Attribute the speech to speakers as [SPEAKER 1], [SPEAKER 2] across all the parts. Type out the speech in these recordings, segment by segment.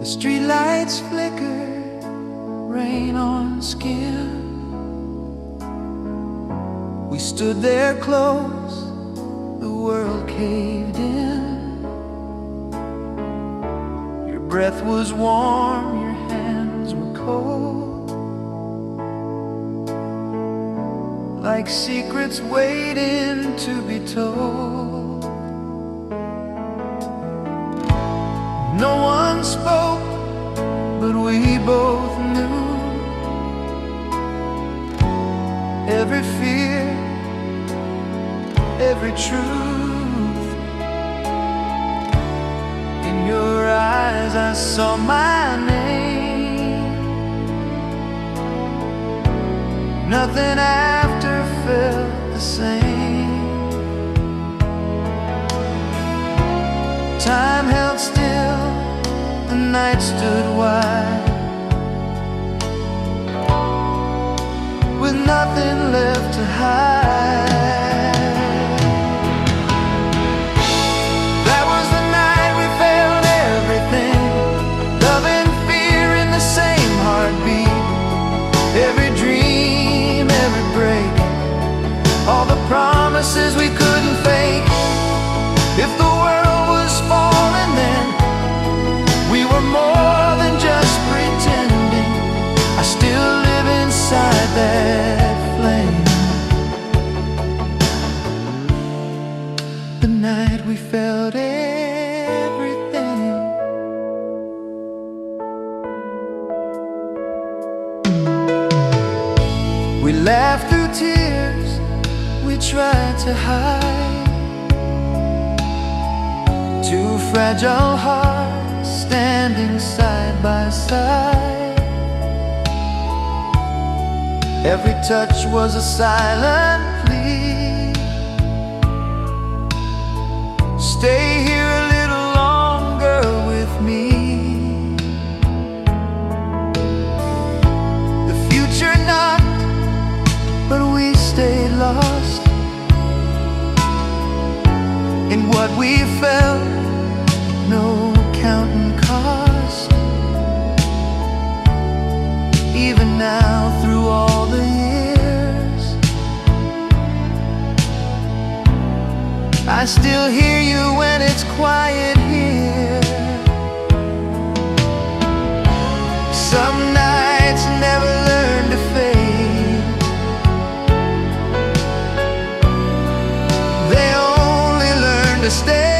[SPEAKER 1] Streetlights flicker, rain on skin. We stood there close, the world caved in. Your breath was warm, your hands were cold, like secrets waiting to be told. No one spoke, but we both knew every fear, every truth. In your eyes I saw my name. Nothing after felt the same. Time held still, the night stood wide, with nothing left to hide. That was the night we felt everything, love and fear in the same heartbeat. Every dream, every break, all the promises we couldn't fake. If the world was falling then, we were more than just pretending. I still live inside that flame. The night we felt everything. We laughed through tears we tried to hide. Two fragile hearts standing side by side. Every touch was a silent plea. Stay here a little longer with me. The future knocked, but we stayed lost in what we felt, no counting cost. Even now, through all the years, I still hear you when it's quiet here. Some nights never learn to fade. They only learn to stay.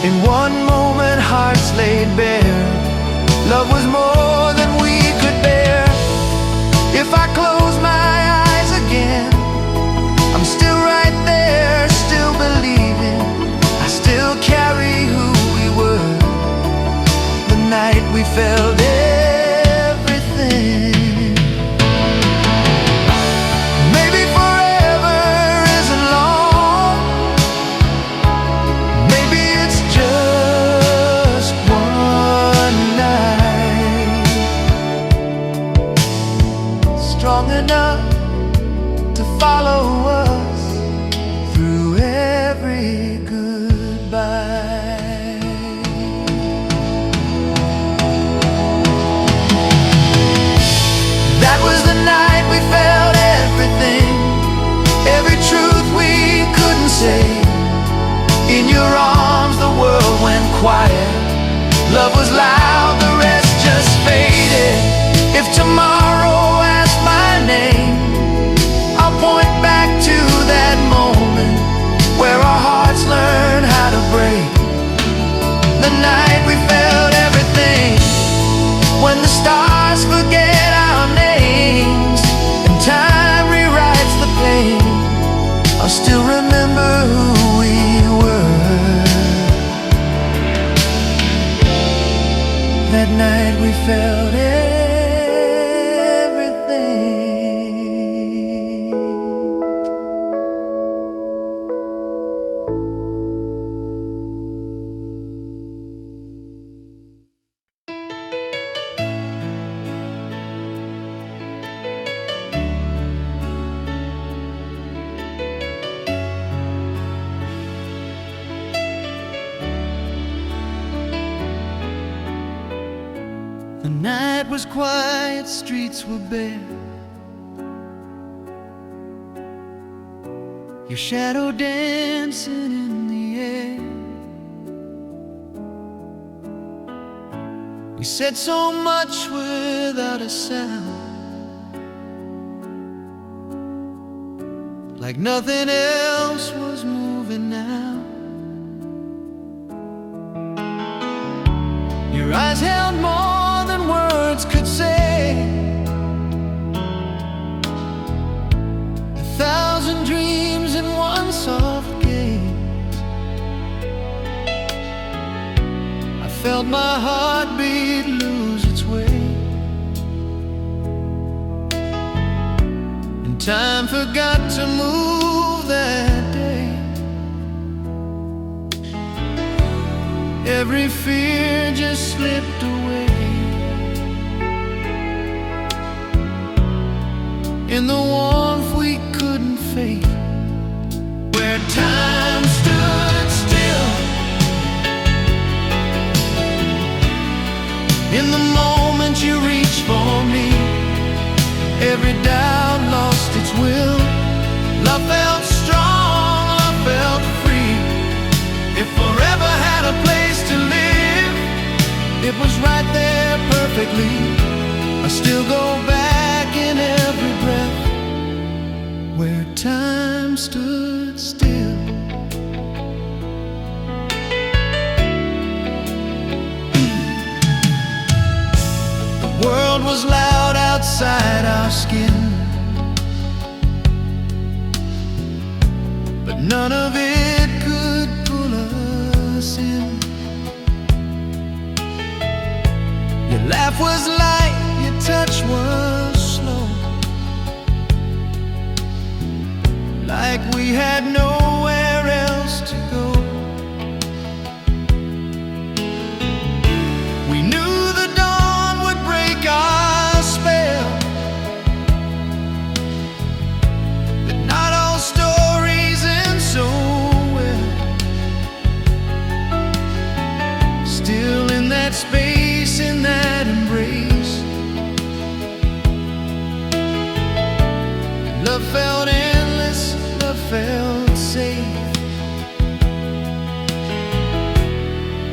[SPEAKER 1] In one moment hearts laid bare. Love was more than we could bear. If I close my eyes again, I'm still right there, still believing. I still carry who we were. The night we felt everything. Maybe forever isn't long. Maybe it's just one night, strong enough to follow us through every goodbye. That was the night we felt everything, every truth we couldn't say. In your arms the world went quiet. Love was loud, the rest just faded. If tomorrow asked my name, I'll point back to that moment where our hearts learned how to break. The night we felt everything, when the stars forget our names and time rewrites the pain. I'll still remember who we were. was quiet, streets were bare. Your shadow dancing in the air. We said so much without a sound, like nothing else was moving now. Your eyes held more than words could say. 1,000 dreams in one soft gaze. I felt my heartbeat lose its way, and time forgot to move that day. Every fear just slipped away. In the warmth we couldn't fake, where time stood still. In the moment you reached for me, every doubt lost its will. Love felt strong, love felt free. If forever had a place to live, it was right there perfectly. I still go back in every breath, where time stood still. The world was loud outside our skin, but none of it could pull us in. Your laugh was light, your touch was slow, like we had nowhere else to go. We knew the dawn would break our spell, but not all stories end so well. Still in that space, in that embrace, love felt endless, love felt safe.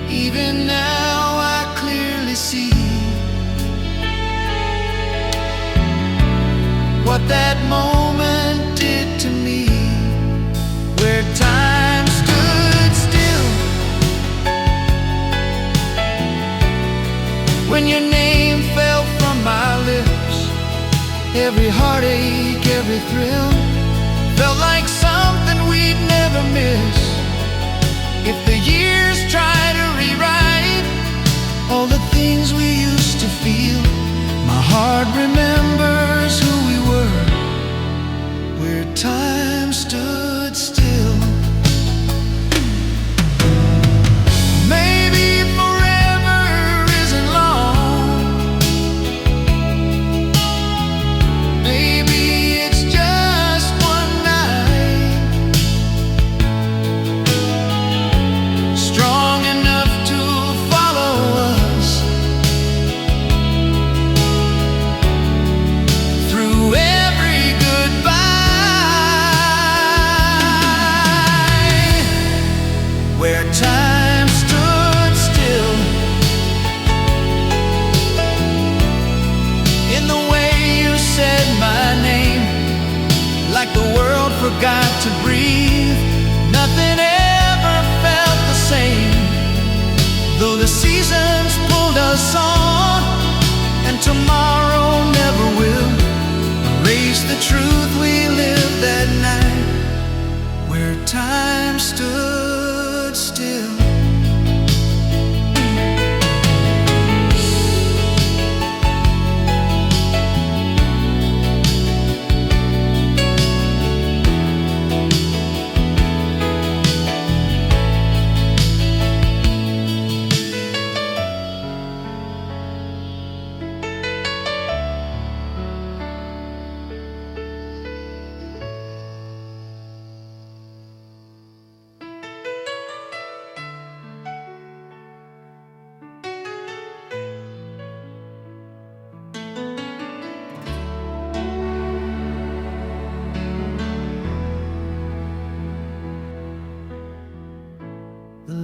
[SPEAKER 1] Even now I clearly see what that moment did to me, where time stood still. When your name fell from my lips, every heartache, every thrill felt like something we'd never miss. If the years try to rewrite all the things we used to feel, my heart remembers who we were, where time stood still. Maybe forever isn't long. Maybe it's just one night, strong enough to follow us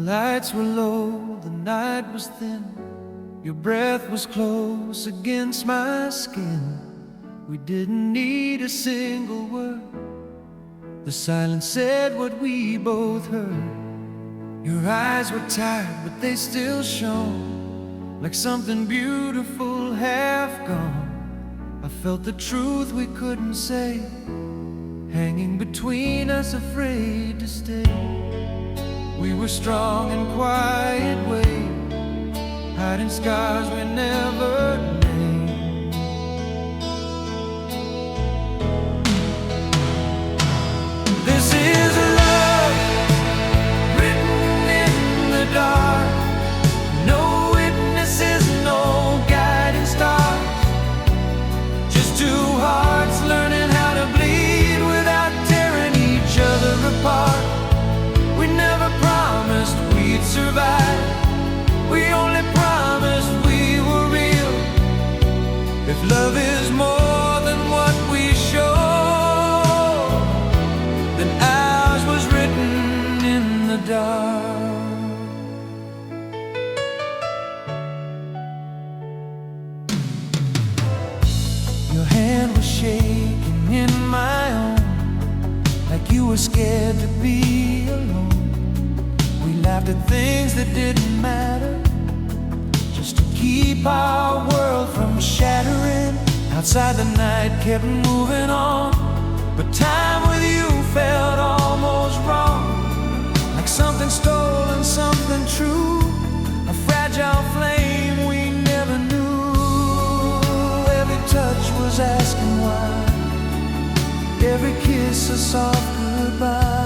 [SPEAKER 1] lights were low, the night was thin. Your breath was close against my skin. We didn't need a single word. The silence said what we both heard. Your eyes were tired, but they still shone like something beautiful half gone. I felt the truth we couldn't say, hanging between us, afraid to stay. We were strong in quiet ways, hiding scars we never named. This is a love written in the dark. No witnesses, no guiding star. Just two hearts learning how to bleed without tearing each other apart. We never promised we'd survive. We only promised we were real. If love is more than what we show, then ours was written in the dark. Your hand was shaking in my own, like you were scared to be alone. We laughed at things that didn't matter, just to keep our world from shattering. Outside the night kept moving on, but time with you felt almost wrong, like something stolen, something true, a fragile flame we never knew. Every touch was asking why, every kiss a soft goodbye.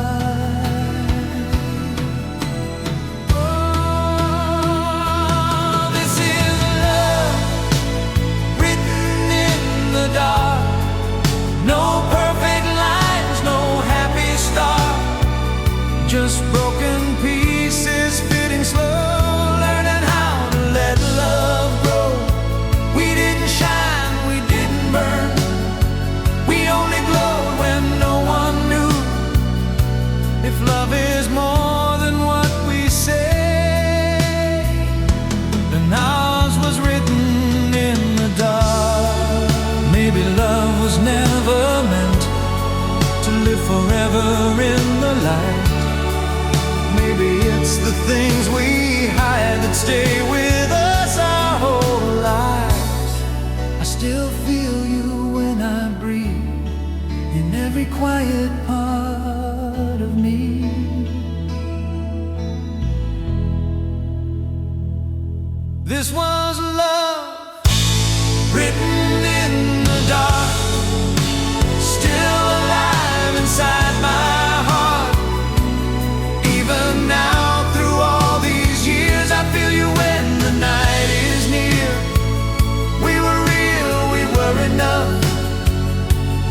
[SPEAKER 1] No perfect lines, no happy start, just broken pieces fitting slow, learning how to let love grow. We didn't shine, we didn't burn, we only glowed when no one knew. If love is more than what we say, then ours was written in the dark. Maybe love was never meant to live forever in the light. Maybe it's the things we hide that stay with us our whole lives. I still feel you when I breathe, in every quiet part of me. This was love written in the dark, still alive inside my heart. Even now, through all these years, I feel you when the night is near. We were real, we were enough,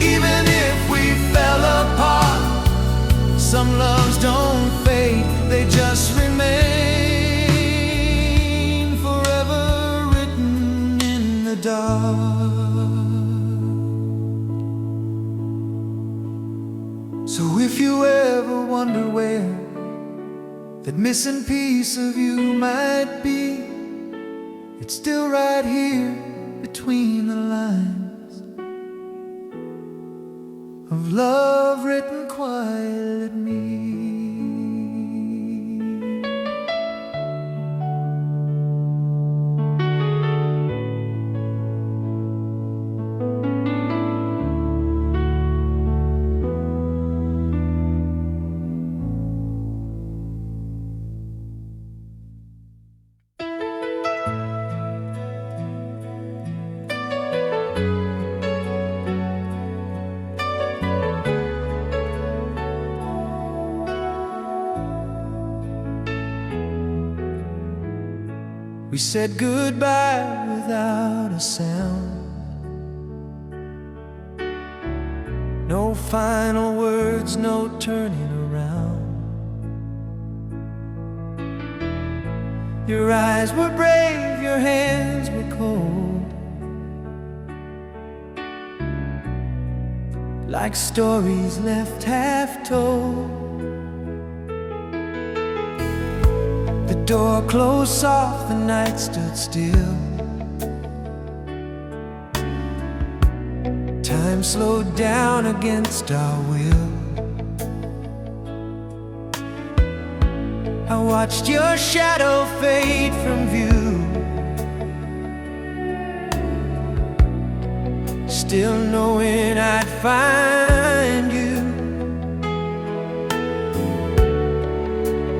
[SPEAKER 1] even if we fell apart. Some loves don't fade, they just remain forever written in the dark. So if you ever wonder where that missing piece of you might be, it's still right here between the lines of love written quiet at me. We said goodbye without a sound, no final words, no turning around. Your eyes were brave, your hands were cold, like stories left half told. door closed soft, the night stood still. Time slowed down against our will. I watched your shadow fade from view, still knowing I'd find you.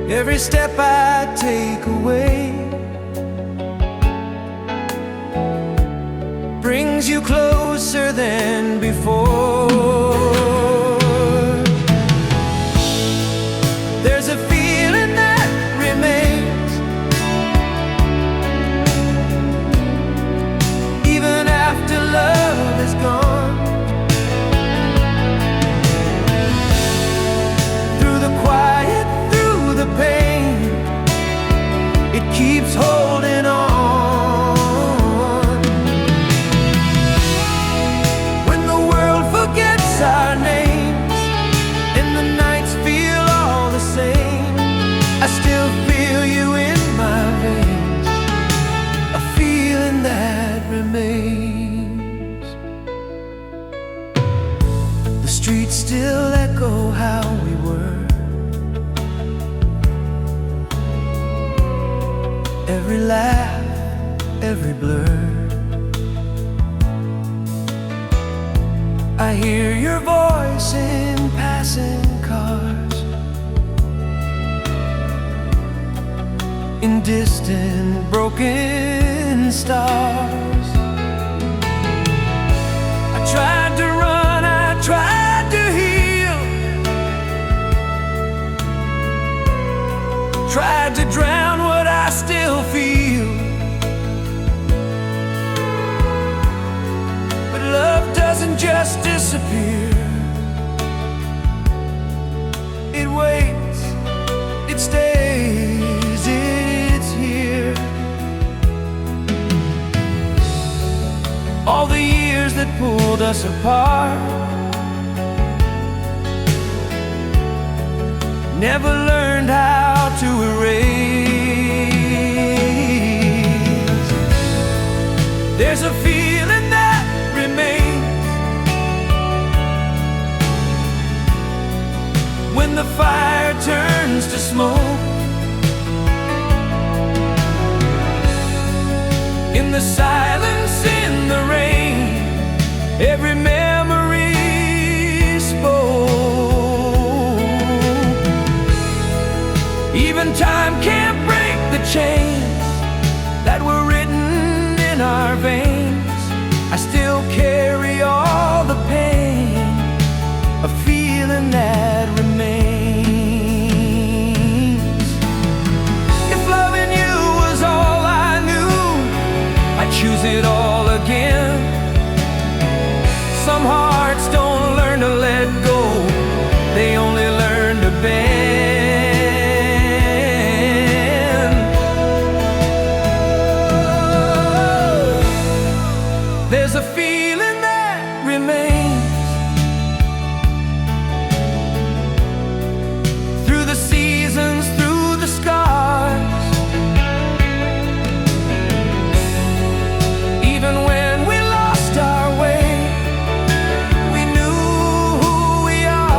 [SPEAKER 1] Every step I take away brings you closer than before. There's a feeling that remains even after love is gone. Through the quiet, through the pain, it keeps holding on. Our names and the nights feel all the same, I still feel you in my veins, a feeling that remains. The streets still echo how we were. Every laugh, every blur, I hear your voice in passing cars, in distant broken stars. I tried to run, I tried to heal, tried to drown what I still feel. But love doesn't just disappear, it waits, it stays, it's here. All the years that pulled us apart never learned how to erase. There's a feeling that remains when the fire turns to smoke. In the silence, in the rain, every memory spoke. Even time can't break the chains that were written in our veins. I still carry all the pain, a feeling that remains. If loving you was all I knew, I'd choose it all again. Some hearts don't learn to let go, they only learn to bend. There's a feeling that remains through the seasons, through the scars. Even when we lost our way, we knew who we are.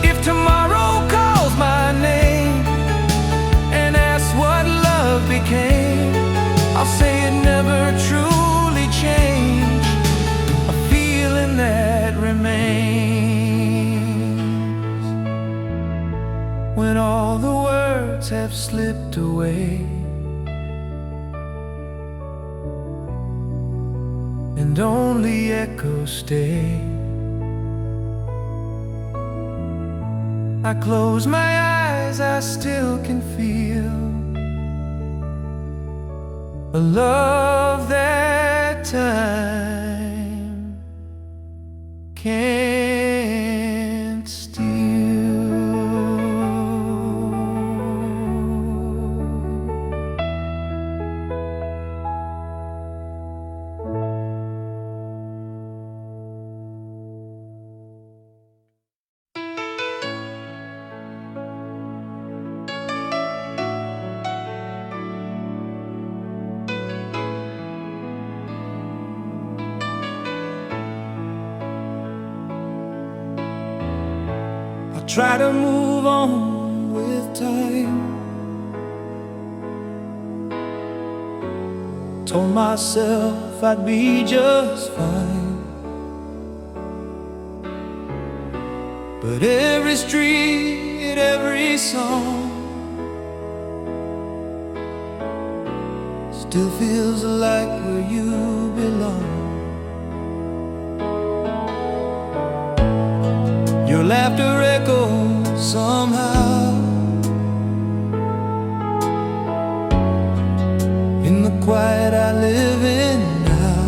[SPEAKER 1] If tomorrow calls my name and asks what love became, I'll say it never truly changed, a feeling that remains. When all the words have slipped away and only echoes stay, I close my eyes, I still can feel a love that time can't steal. try to move on with time. Told myself I'd be just fine, but every street, every song still feels like where you belong. Your laughter echoes somehow in the quiet I live in now.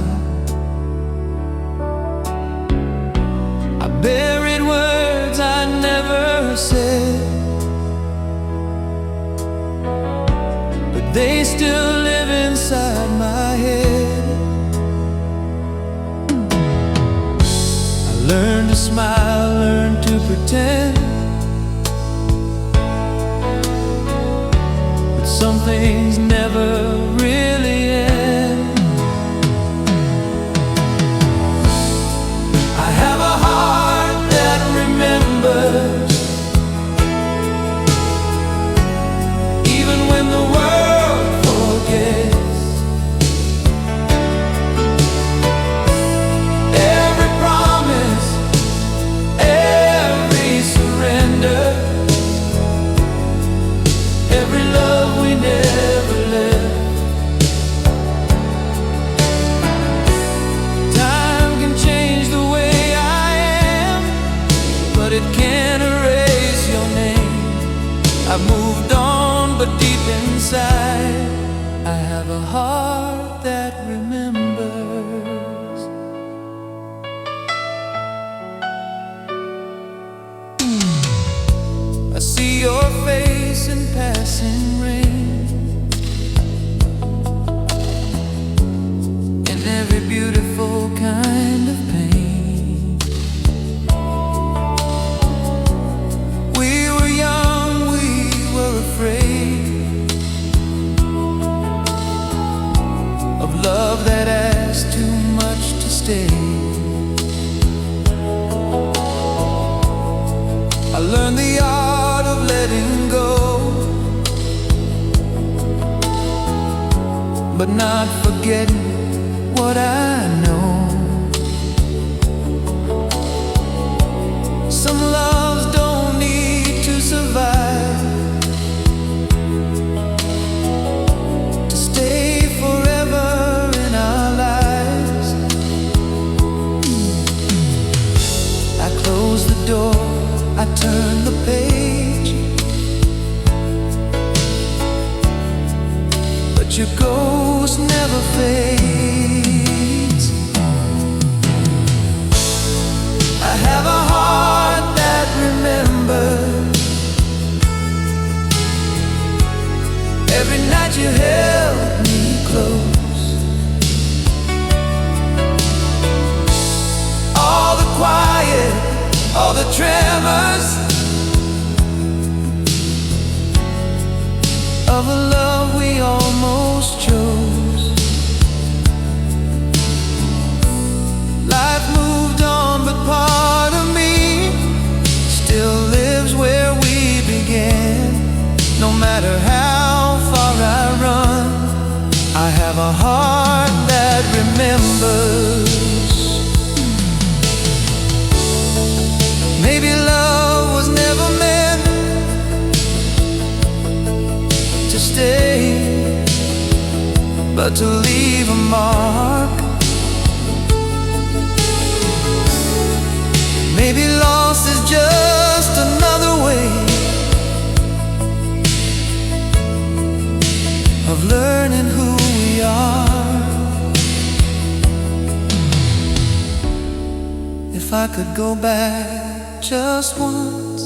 [SPEAKER 1] I buried words I never said, but they still live inside my head. I learned to smile, learned to pretend, but some things never really end. I have a heart that remembers, even when the world forgets. Every promise, every surrender, every love we never left. Time can change the way I am, but it can't erase your name. I've moved on, but deep inside I have a heart that remembers. I see your face in passing rain, in every beautiful kind of pain. We were young, we were afraid of love that asked too much to stay. I learned the art of letting go, but not forgetting what I know. Some loves don't need to survive to stay forever in our lives. I close the door, I turn the page, but your ghost never fades. I have a heart that remembers, every night you held me close. All the quiet, all the tremors of a love we almost chose. Life moved on, but part of me still lives where we began. No matter how far I run, I have a heart that remembers. Maybe love was never meant to stay, but to leave a mark. Maybe loss is just another way of learning who we are. If I could go back just once,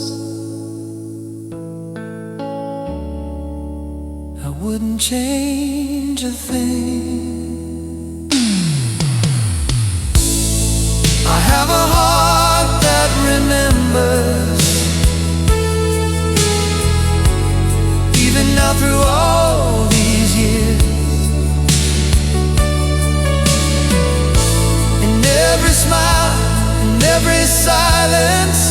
[SPEAKER 1] I wouldn't change a thing. I have a heart that remembers, even now through all these years. In every smile, in every silence,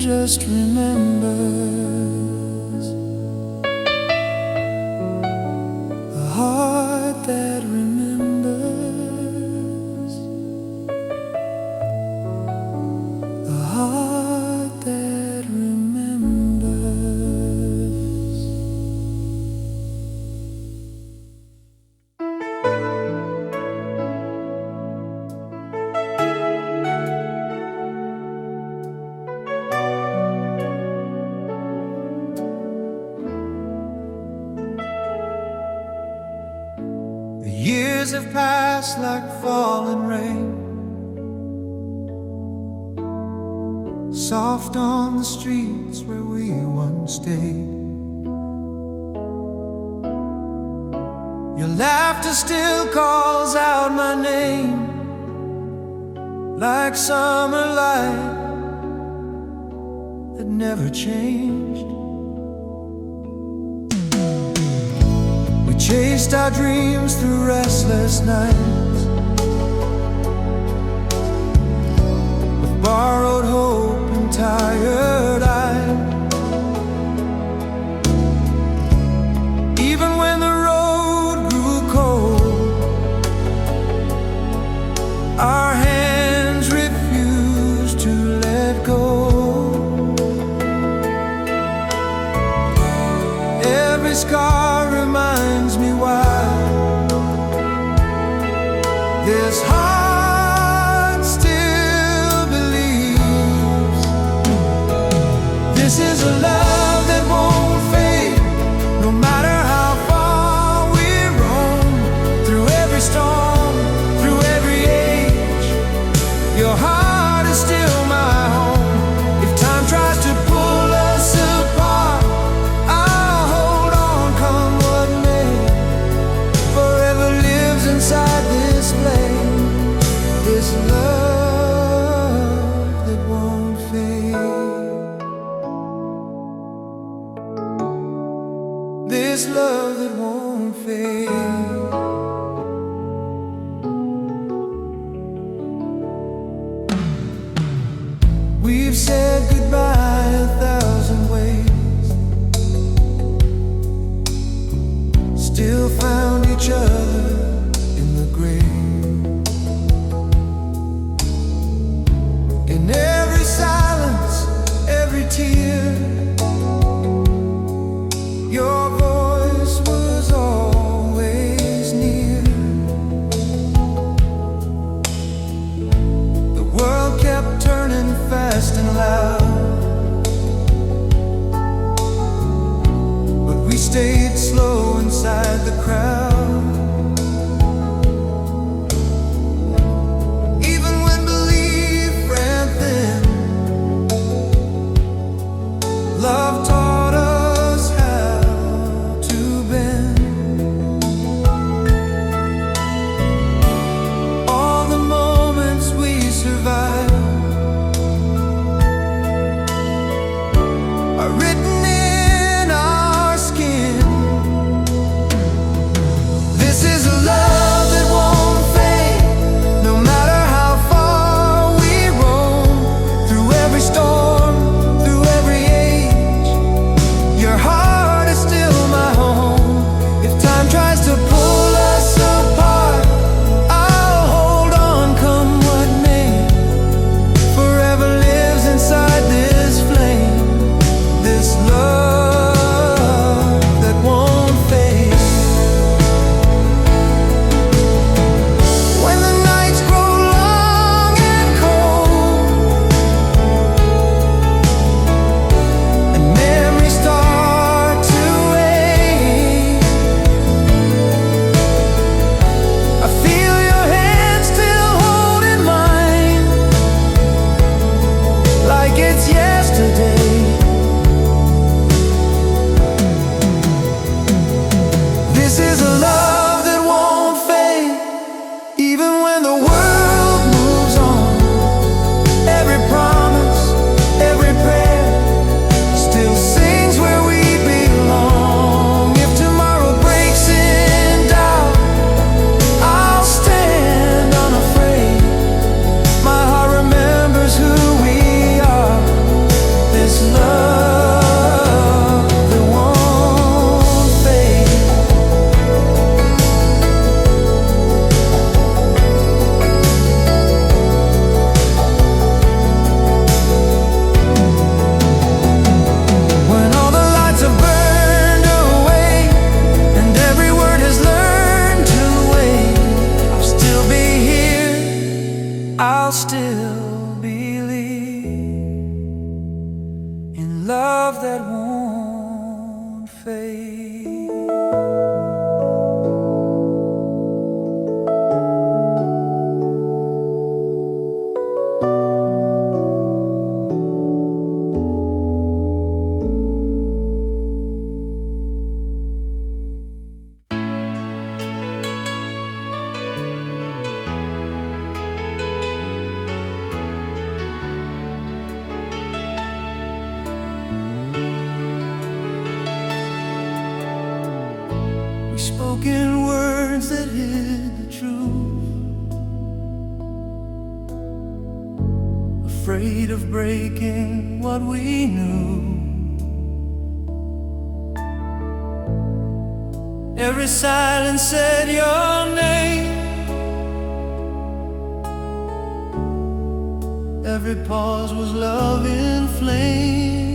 [SPEAKER 1] just remembers, a heart that remembers, a heart that remembers. The years have passed like falling rain, soft on the streets where we once stayed. Your laughter still calls out my name, like summer light that never changed. We chased our dreams through restless nights, with borrowed hope and tired eyes. Even when the road grew cold, our hands refused to let go. Every scar reminds me why this heart still believes. This is a love that won't fade, no matter how far we roam. Through every storm, through every age, your heart is still my home. If time tries to pull us apart, I'll hold on, come what may. Forever lives inside this flame, this love that won't fade, this love that won't fade. We've said goodbye 1,000 ways, still found each other in the grave. In every silence, every tear, your voice was always near. The world kept turning fast and loud, but we stayed slow inside the crowd. Even when belief ran thin, love taught us how to bend. All the moments we survived are written in our skin. love that won't fade. Spoken words that hid the truth, afraid of breaking what we knew. Every silence said your name, every pause was love in flames.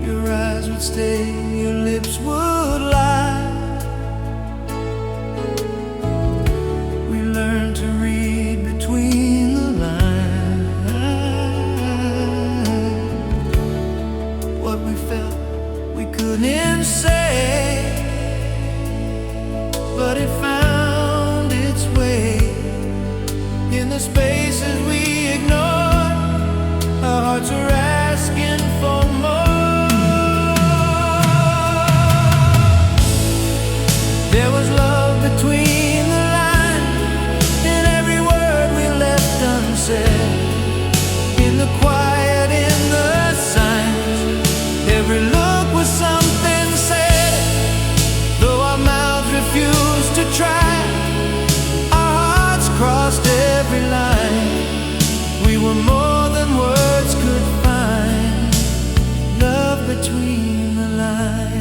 [SPEAKER 1] Your eyes would stay, your lips would lie. We learned to read between the lines. What we felt we couldn't say, but it found its way in the spaces we ignored. Our hearts were asking for more. There was love between the lines, in every word we left unsaid, in the quiet, in the signs. Every look was something said, though our mouths refused to try. Our hearts crossed every line. We were more than words could find. Love between the lines.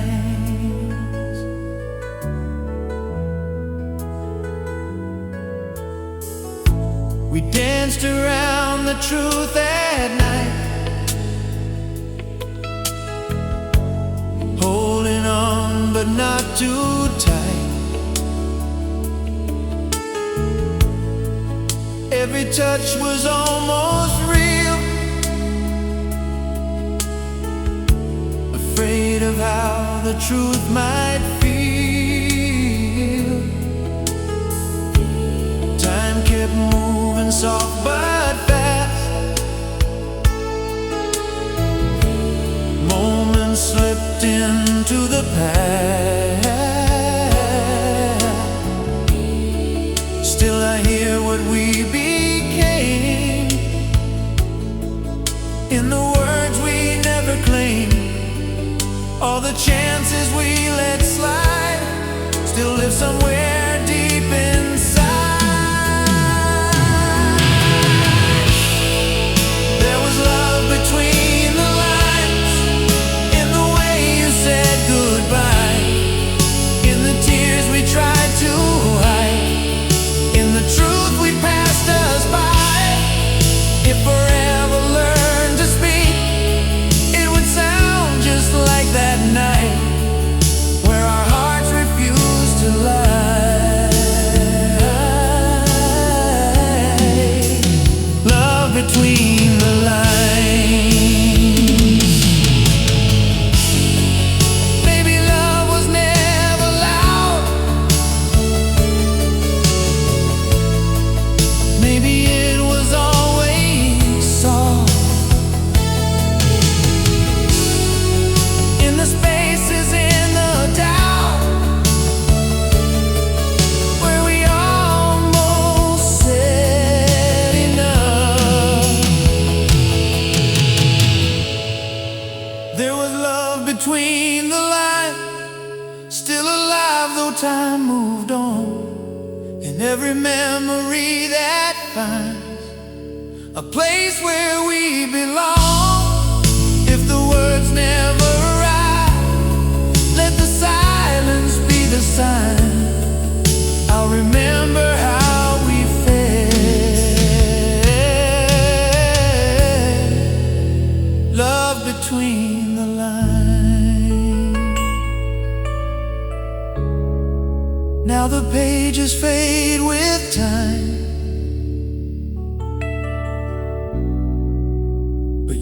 [SPEAKER 1] We danced around the truth at night, holding on but not too tight. Every touch was almost real, afraid of how the truth might feel. Time kept moving soft but fast. Moments slipped into the past. Still I hear what we became, in the words we never claimed. All the chances we let slide still live somewhere deep inside. Between the lines, in the way you said goodbye, in the tears we tried to hide, in the truth we passed us by. If forever learned to speak, it would sound just like that night where our hearts refused to lie. Love between the lines. Between the lines, still alive though time moved on, in every memory that finds a place where we belong. If the words never arrive, let the silence be the sign. I'll remember how we felt. Love between the lines. Now the pages fade with time,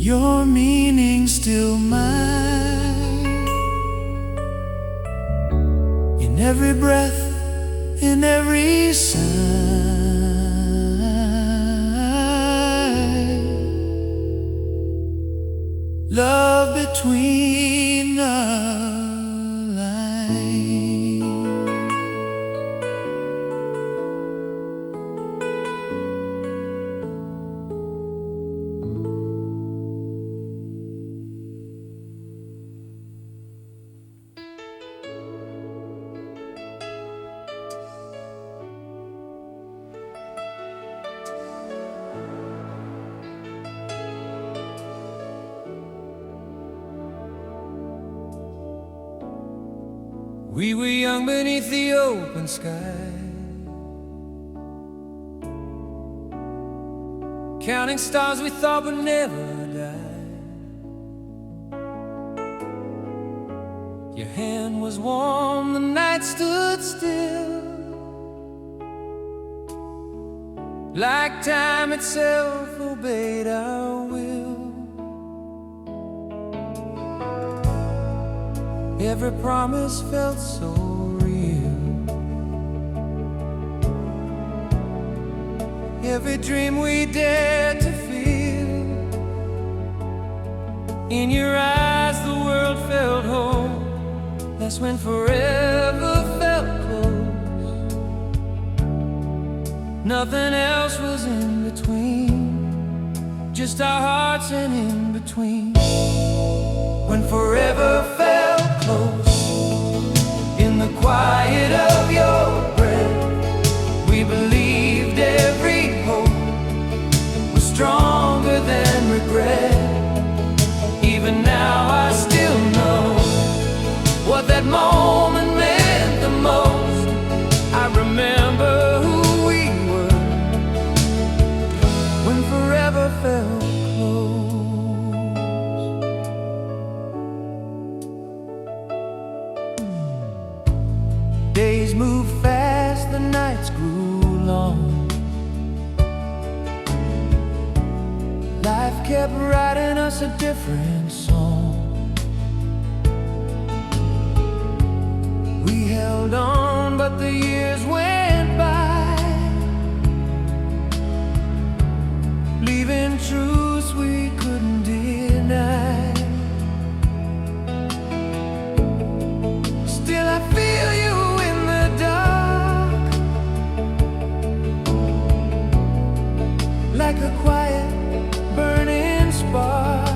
[SPEAKER 1] your meaning still mine. In every breath, in every sign, love between the lines.
[SPEAKER 2] We were young beneath the open sky, counting stars we thought would never die. Your hand was warm, the night stood still, like time itself obeyed our will. Every promise felt so real, every dream we dared to feel. In your eyes the world felt whole. That's when forever felt close. Nothing else was in between, just our hearts and in between. When forever felt close, in the quiet of your breath, we believed every hope was stronger than regret. Even now I still know what that moment meant the most. I remember who we were when forever felt close. Days moved fast, the nights grew long. Life kept writing us a different song. We held on, but the years went by, leaving truths we couldn't deny. Still I feel you in the dark, like a quiet burning spark.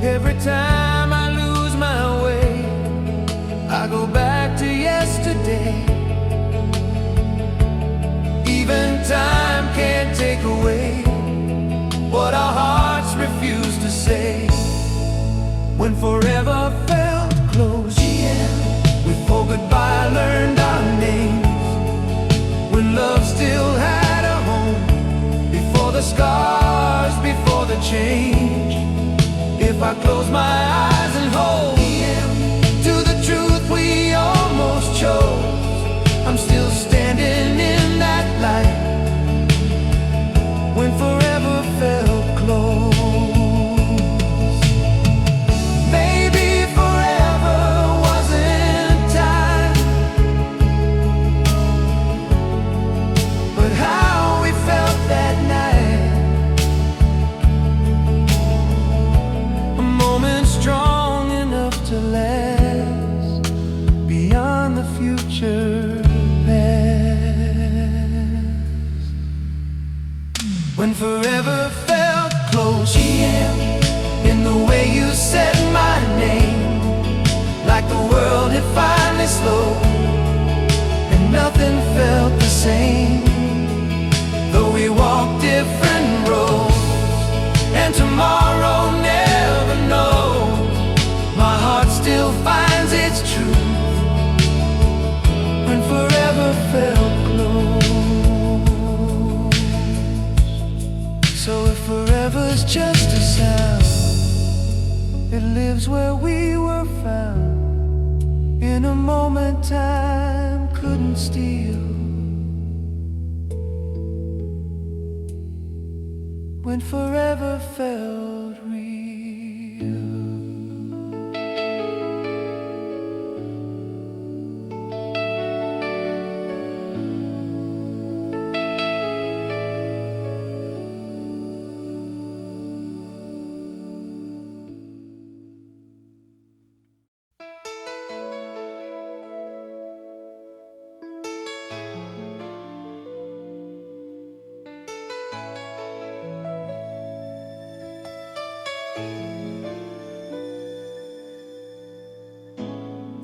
[SPEAKER 2] Every time I lose my way, I go back to yesterday. Even time can't take away what our hearts refuse to say. When forever felt close, before goodbye learned our names, when love still had a home, before the scars, before the change. If I close my eyes and hold to the truth we almost chose, I'm still standing in that light when forever felt close. Maybe forever wasn't time, but how we felt that night, a moment strong enough to last beyond the future past. When forever felt close, in the way you said my name, like the world had finally slowed and nothing felt the same. Though we walked different roads and tomorrow never knows, my heart still finds its truth when forever felt close. So if forever's just a sound, it lives where we were found, in a moment time couldn't steal. when forever felt real.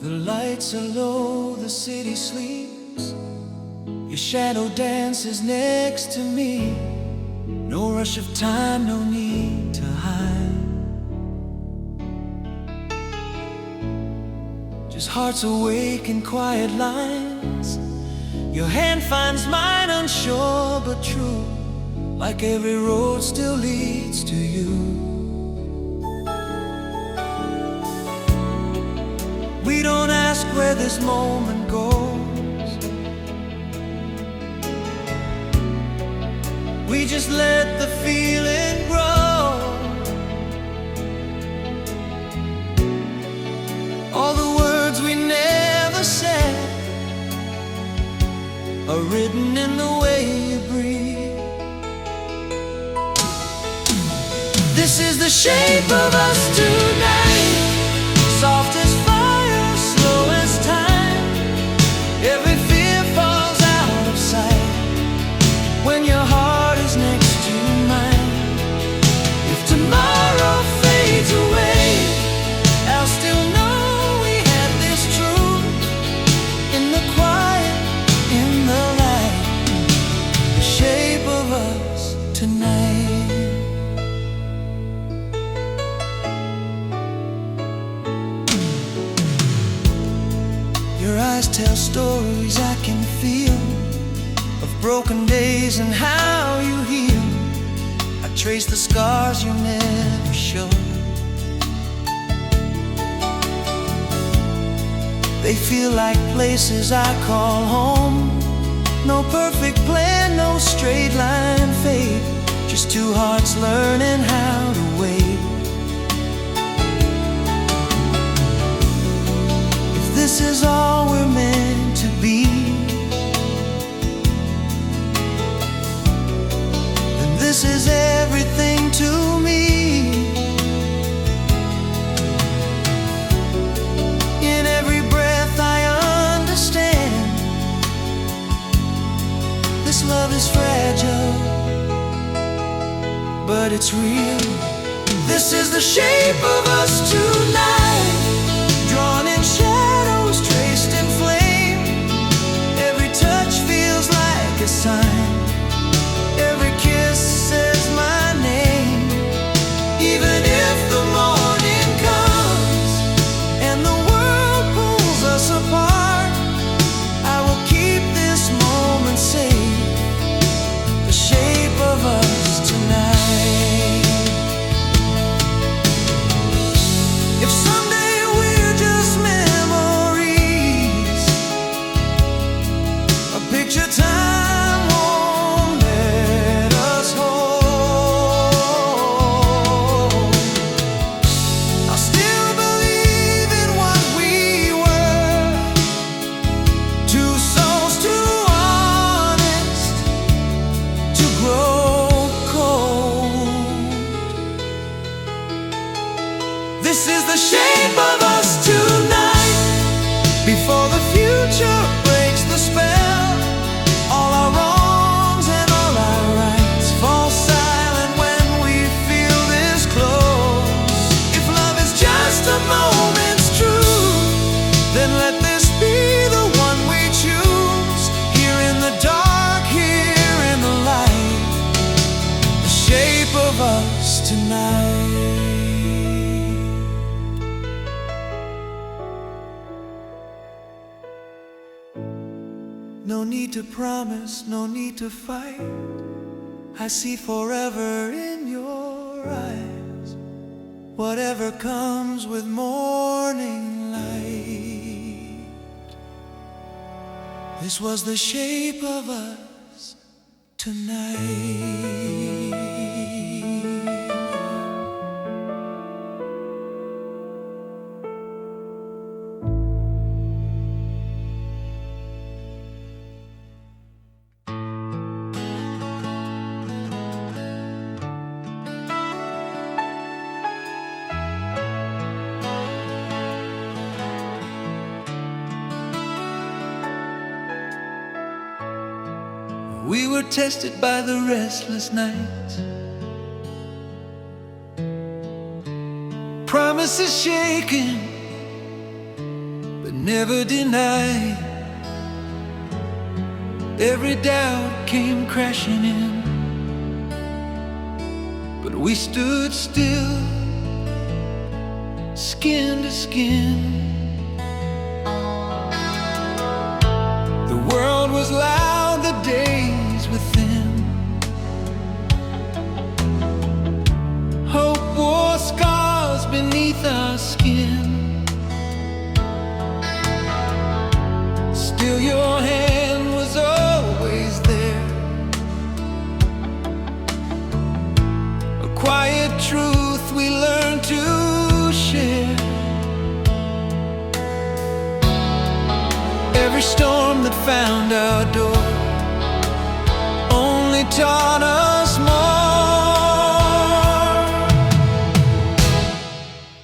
[SPEAKER 2] The lights are low, the city sleeps. Your shadow dances next to me. No rush of time, no need to hide. Just hearts awake in quiet lines. Your hand finds mine, unsure but true. Like every road still leads to you. We don't ask where this moment goes. We just let the feeling grow. All the words we never said are written in the way you breathe. This is the shape of us tonight. Soft as fire, slow as time. Every fear falls out of sight when your heart is next to mine. If tomorrow fades away, I'll still know we had this truth. In the quiet, in the light, the shape of us tonight. Your eyes tell stories I can feel, of broken days and how you heal. I trace the scars you never showed. They feel like places I call home. No perfect plan, no straight line fate. Just two hearts learning how to wait. This is all we're meant to be, and this is everything to me. In every breath I understand this love is fragile, but it's real. This is the shape of us tonight, drawn in shadows, traced in flame. Every touch feels like a sign. Every kiss says my name. Even if the morning comes and the world pulls us apart, I will keep this moment safe, the shape of us tonight. If someday we're just memories, a picture time won't let us hold, I'll still believe in what we were. Two souls too honest to grow cold. This is the shape of us tonight. Before the future breaks the spell, all our wrongs and all our rights fall silent when we feel this close. If love is just a moment's truth, then let this be the one we choose. Here in the dark, here in the light, the shape of us tonight. No need to promise, no need to fight. I see forever in your eyes. Whatever comes with morning light. This was the shape of us tonight. we were tested by the restless nights. Promises shaken, but never denied. Every doubt came crashing in, but we stood still, skin to skin. The world was loud, the days were thin. Hope wore scars beneath our skin. Still your hand was always there, a quiet truth we learned to share. Every storm that found our door only taught us more.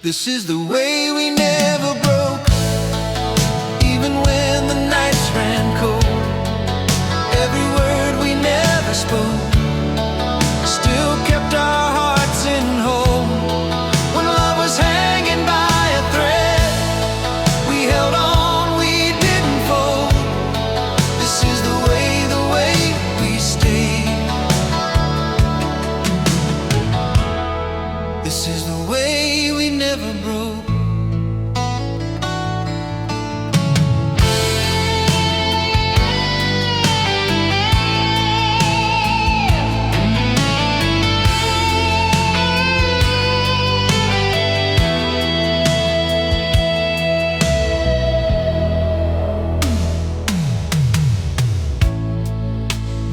[SPEAKER 2] This is the way we never broke, even when the nights ran cold. Every word we never spoke still kept our hearts in hold. When love was hanging by a thread, we held on, we didn't fold. This is the way we stayed. This is the way we never broke.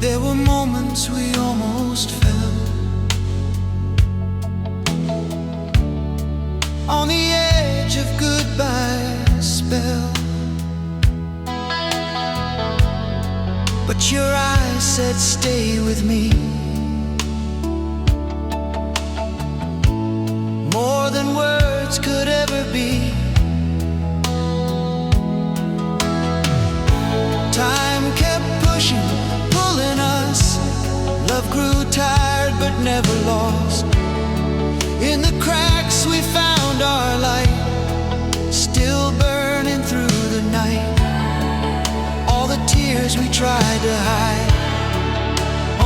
[SPEAKER 2] There were moments we almost fell on the edge of goodbye spell, but your eyes said stay with me. More than words could ever be. Time kept pushing, pulling us. Love grew tired but never lost. In the cracks we found our light, still burning through the night. All the tears we tried to hide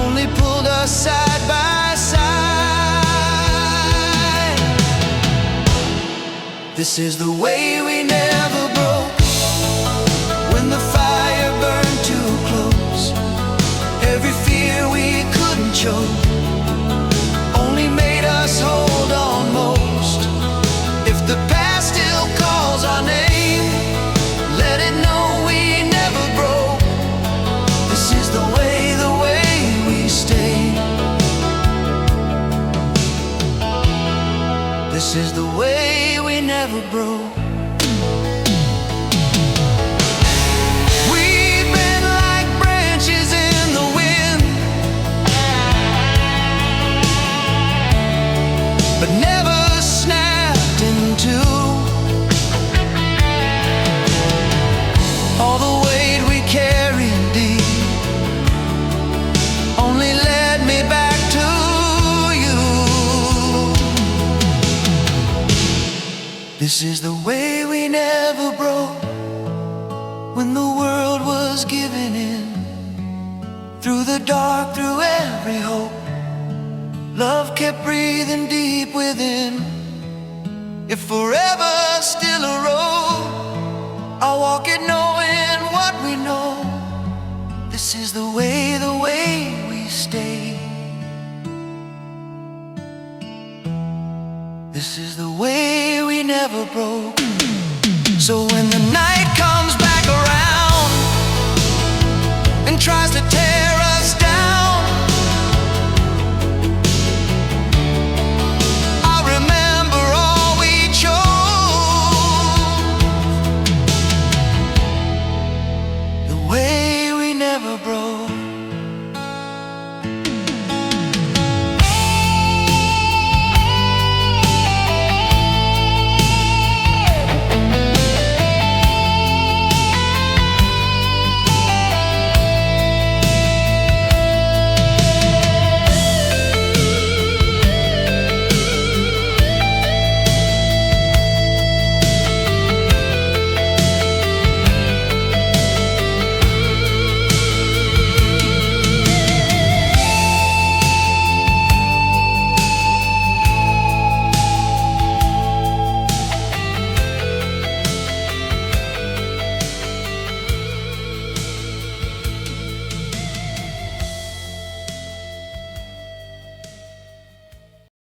[SPEAKER 2] only pulled us side by side. This is the way we never broke. When the fire burned too close, every fear we couldn't choke only made us hold on most. If the past still calls our name, let it know we never broke. This is the way we stay. This is the way we never broke. But never snapped in two. All the weight we carried deep only led me back to you. This is the way we never broke. When the world was giving in, through the dark, through every hope, love kept breathing deep within. If forever still a road, I'll walk it knowing what we know. This is the way we stay. This is the way we never broke. So when the night comes back around and tries to take